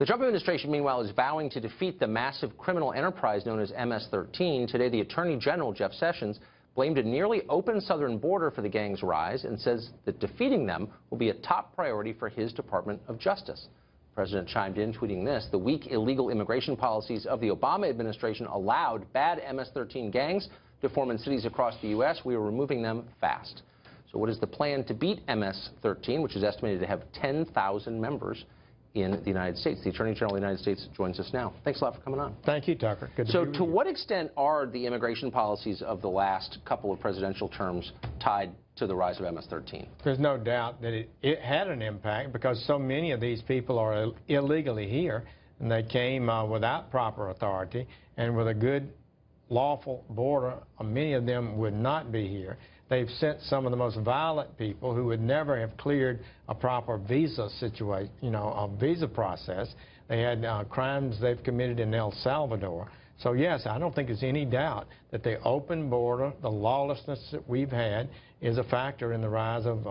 The Trump administration, meanwhile, is vowing to defeat the massive criminal enterprise known as MS13. Today, the Attorney General, Jeff Sessions, blamed a nearly open southern border for the gang's rise and says that defeating them will be a top priority for his Department of Justice. The president chimed in, tweeting this: "The weak illegal immigration policies of the Obama administration allowed bad MS13 gangs to form in cities across the U.S. We are removing them fast." So what is the plan to beat MS13, which is estimated to have 10,000 members in the United States? The Attorney General of the United States joins us now. Thanks a lot for coming on. Thank you, Tucker. Good to be with you. So to what extent are the immigration policies of the last couple of presidential terms tied to the rise of MS13? There's no doubt that it had an impact because so many of these people are illegally here, and they came without proper authority, and with a good lawful border, many of them would not be here. They've sent some of the most violent people who would never have cleared a proper visa situation, a visa process. They had crimes they've committed in El Salvador. So yes, I don't think there's any doubt that the open border, the lawlessness that we've had, is a factor in the rise of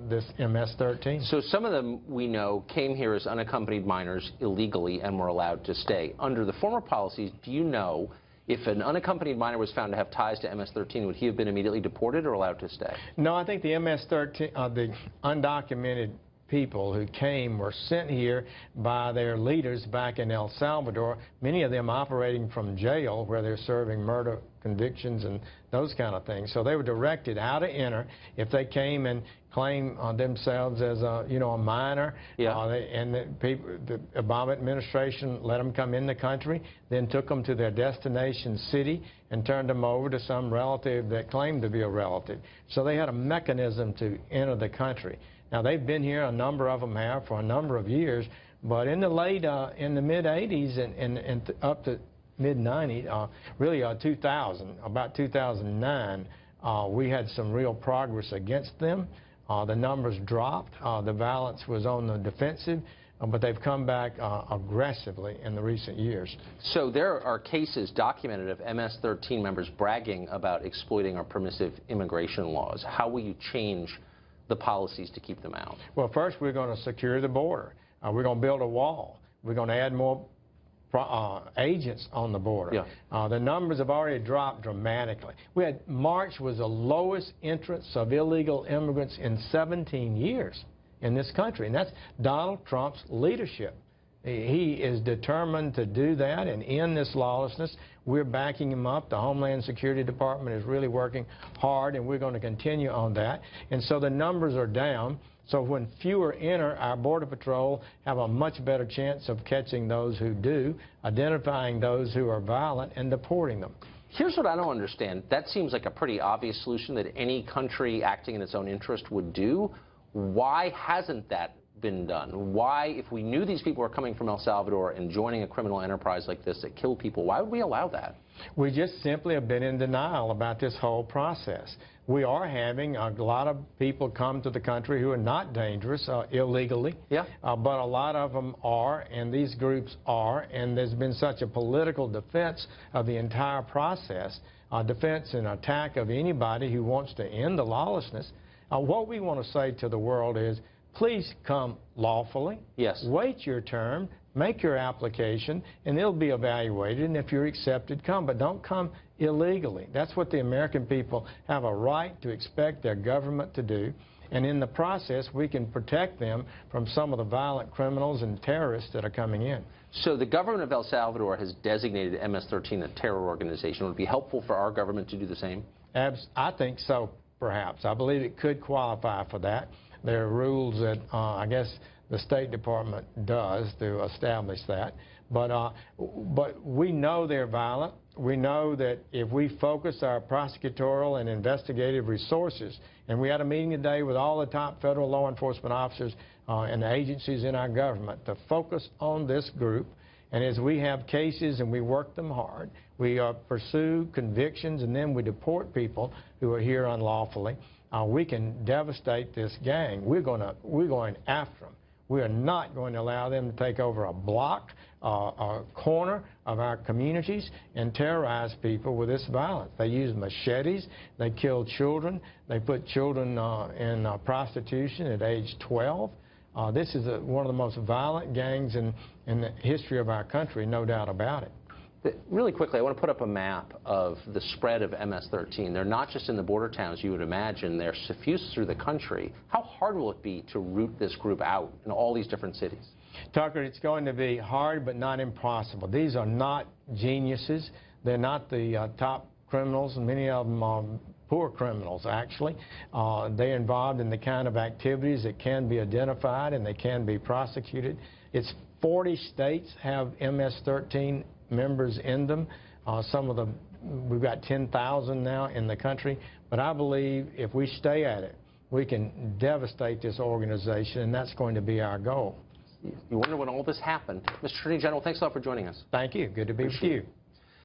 this MS13. So some of them, we know, came here as unaccompanied minors illegally and were allowed to stay. Under the former policies, do you know if an unaccompanied minor was found to have ties to MS13, would he have been immediately deported or allowed to stay? No, I think the MS13, the undocumented people who came were sent here by their leaders back in El Salvador, many of them operating from jail where they're serving murder convictions and those kind of things. So they were directed how to enter if they came and claim themselves as a minor. Yeah. And the Obama administration let them come in the country, then took them to their destination city and turned them over to some relative that claimed to be a relative. So they had a mechanism to enter the country. Now, they've been here, a number of them have, for a number of years, but in the mid-80s and up to mid-90s, really 2000, about 2009, we had some real progress against them. The numbers dropped. The violence was on the defensive, but they've come back aggressively in the recent years. So there are cases documented of MS13 members bragging about exploiting our permissive immigration laws. How will you change the policies to keep them out? Well, first, we're going to secure the border. We're going to build a wall. We're going to add more agents on the border. Yeah. The numbers have already dropped dramatically. March was the lowest entrance of illegal immigrants in 17 years in this country, and that's Donald Trump's leadership. He is determined to do that and end this lawlessness. We're backing him up. The Homeland Security Department is really working hard, and we're going to continue on that. And so the numbers are down. So when fewer enter, our Border Patrol have a much better chance of catching those who do, identifying those who are violent, and deporting them. Here's what I don't understand. That seems like a pretty obvious solution that any country acting in its own interest would do. Why hasn't that been done? Why, if we knew these people were coming from El Salvador and joining a criminal enterprise like this that killed people, why would we allow that? We just simply have been in denial about this whole process. We are having a lot of people come to the country who are not dangerous illegally, yeah. But a lot of them are, and these groups are, and there's been such a political defense of the entire process, defense and attack of anybody who wants to end the lawlessness. What we want to say to the world is, please come lawfully. Yes. Wait your term, make your application, and it'll be evaluated, and if you're accepted, come. But don't come illegally. That's what the American people have a right to expect their government to do. And in the process, we can protect them from some of the violent criminals and terrorists that are coming in. So the government of El Salvador has designated MS13 a terror organization. Would it be helpful for our government to do the same? I think so, perhaps. I believe it could qualify for that. There are rules that I guess the State Department does to establish that. But we know they're violent. We know that if we focus our prosecutorial and investigative resources, and we had a meeting today with all the top federal law enforcement officers and the agencies in our government to focus on this group. And as we have cases and we work them hard, we pursue convictions, and then we deport people who are here unlawfully. We can devastate this gang. We're going after them. We are not going to allow them to take over a block, a corner of our communities and terrorize people with this violence. They use machetes. They kill children. They put children in prostitution at age 12. This is one of the most violent gangs in the history of our country, no doubt about it. Really quickly, I want to put up a map of the spread of MS-13. They're not just in the border towns, you would imagine. They're suffused through the country. How hard will it be to root this group out in all these different cities? Tucker, it's going to be hard but not impossible. These are not geniuses. They're not the top criminals, and many of them are poor criminals, actually. They're involved in the kind of activities that can be identified and they can be prosecuted. It's 40 states have MS-13 members in them. Some of them, we've got 10,000 now in the country. But I believe if we stay at it, we can devastate this organization, and that's going to be our goal. You wonder when all this happened. Mr. Attorney General, thanks a lot for joining us. Thank you. Good to be with you.